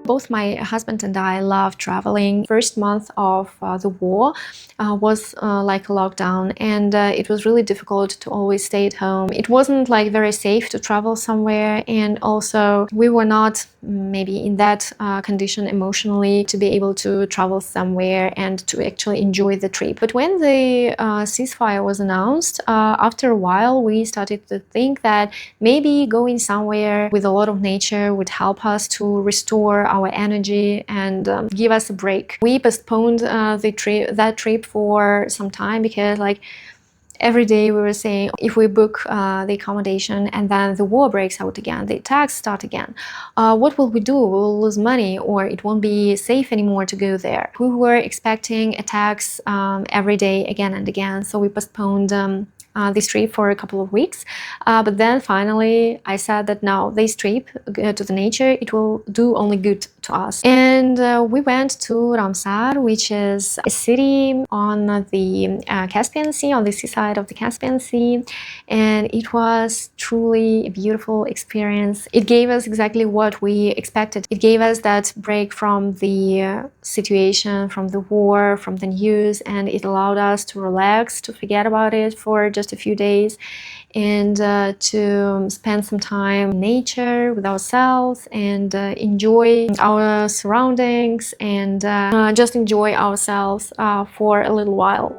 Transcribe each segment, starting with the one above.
Both my husband and I love traveling. First month of the war was like a lockdown, and it was really difficult to always stay at home. It wasn't like very safe to travel somewhere, and also we were not maybe in that condition emotionally to be able to travel somewhere and to actually enjoy the trip. But when the ceasefire was announced, after a while we started to think that maybe going somewhere with a lot of nature would help us to restore our energy and give us a break. We postponed that trip for some time because every day we were saying, if we book the accommodation and then the war breaks out again, the attacks start again, what will we do? We'll lose money, or it won't be safe anymore to go there. We were expecting attacks every day again and again, so we postponed this trip for a couple of weeks. But then finally I said that now this trip to the nature, it will do only good to us. And we went to Ramsar, which is a city on the Caspian Sea, on the seaside of the Caspian Sea. And it was truly a beautiful experience. It gave us exactly what we expected. It gave us that break from the situation, from the war, from the news, and it allowed us to relax, to forget about it for just a few days, and to spend some time in nature with ourselves and enjoy our surroundings and just enjoy ourselves for a little while.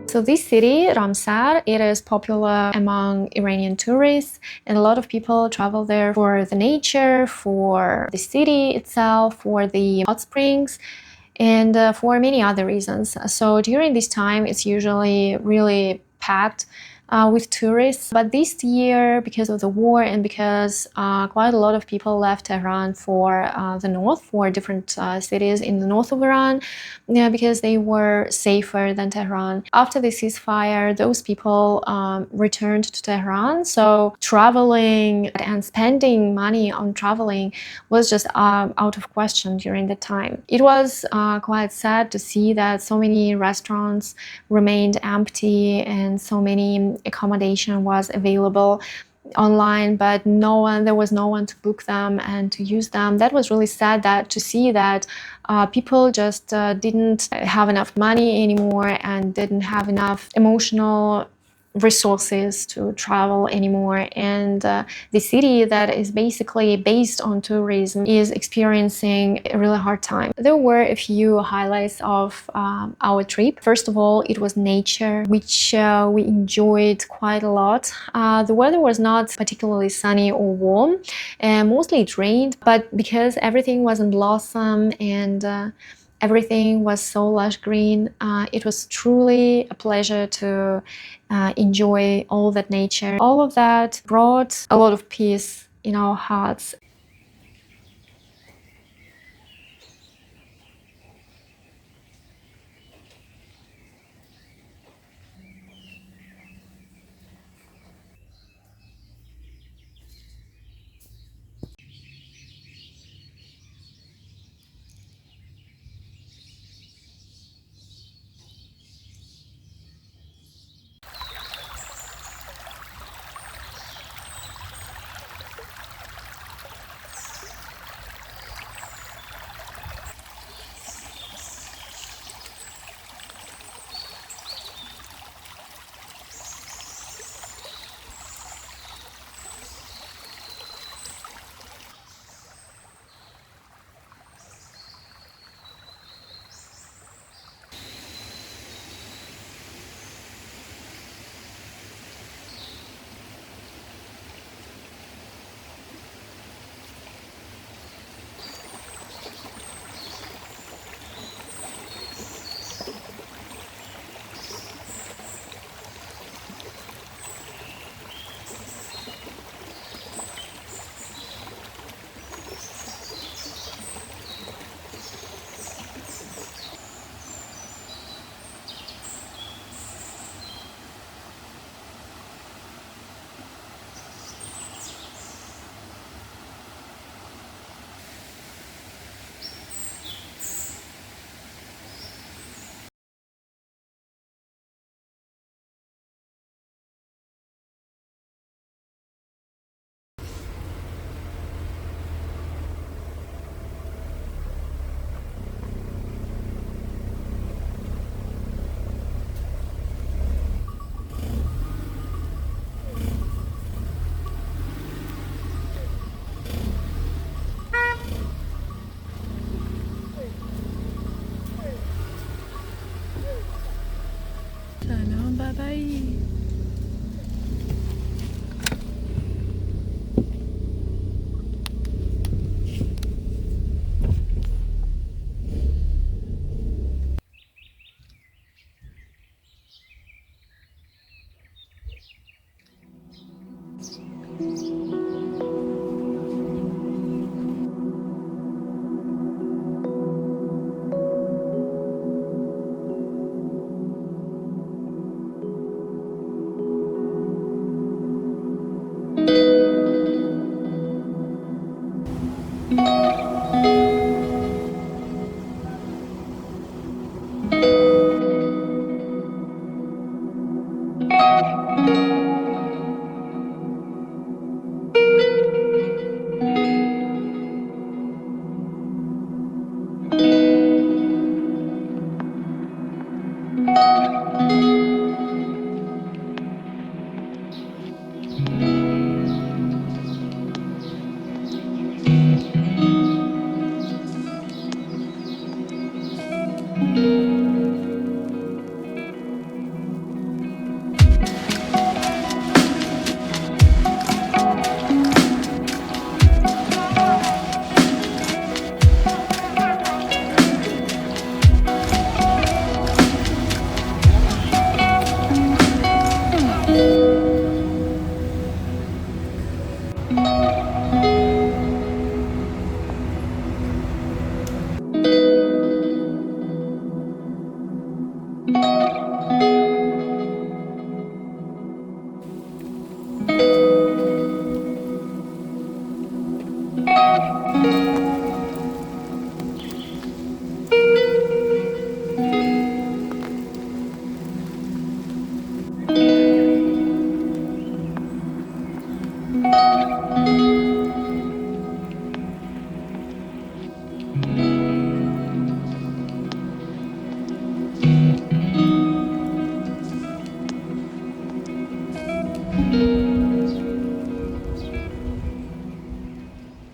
So this city, Ramsar, it is popular among Iranian tourists, and a lot of people travel there for the nature, for the city itself, for the hot springs, and for many other reasons. So during this time, it's usually really packed with tourists. But this year, because of the war and because quite a lot of people left Tehran for the north, for different cities in the north of Iran, because they were safer than Tehran. After the ceasefire, those people returned to Tehran. So traveling and spending money on traveling was just out of question during that time. It was quite sad to see that so many restaurants remained empty and so many accommodation was available online, but there was no one to book them and to use them. That was really sad to see that people just didn't have enough money anymore and didn't have enough emotional resources to travel anymore, and the city that is basically based on tourism is experiencing a really hard time. There were a few highlights of our trip. First of all, it was nature, which we enjoyed quite a lot. The weather was not particularly sunny or warm, and mostly it rained, but because everything was in blossom and everything was so lush green, it was truly a pleasure to enjoy all that nature. All of that brought a lot of peace in our hearts. bye.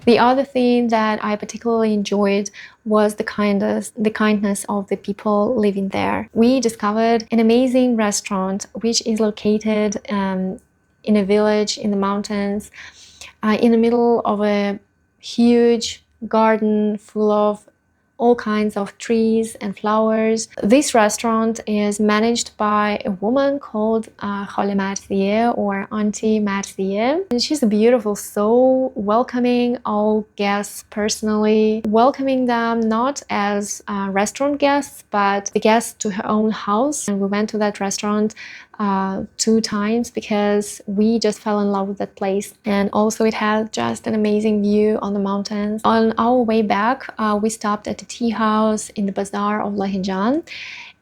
The other thing that I particularly enjoyed was the kindness of the people living there. We discovered an amazing restaurant which is located in a village in the mountains, in the middle of a huge garden full of all kinds of trees and flowers. This restaurant is managed by a woman called Khale Marzieh, or Auntie Marzieh. And she's a beautiful soul, welcoming all guests personally, welcoming them not as restaurant guests, but the guests to her own house. And we went to that restaurant 2 times because we just fell in love with that place. And also it had just an amazing view on the mountains. On our way back, we stopped at a tea house in the bazaar of Lahijan,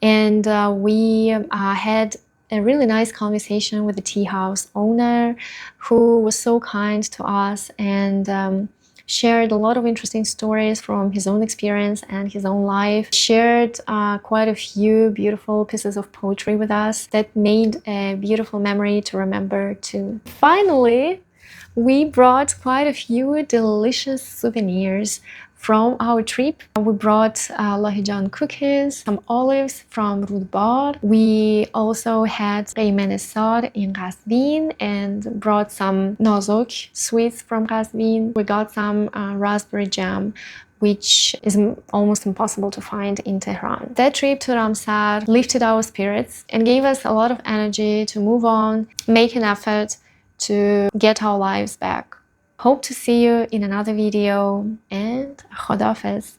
and we had a really nice conversation with the tea house owner, who was so kind to us and shared a lot of interesting stories from his own experience and his own life, shared quite a few beautiful pieces of poetry with us that made a beautiful memory to remember too. Finally, we brought quite a few delicious souvenirs from our trip. We brought Lahijan cookies, some olives from Rudbar. We also had Qeyman Sad in Qazvin and brought some Nazok sweets from Qazvin. We got some raspberry jam, which is almost impossible to find in Tehran. That trip to Ramsar lifted our spirits and gave us a lot of energy to move on, make an effort to get our lives back. Hope to see you in another video, and Khodafez.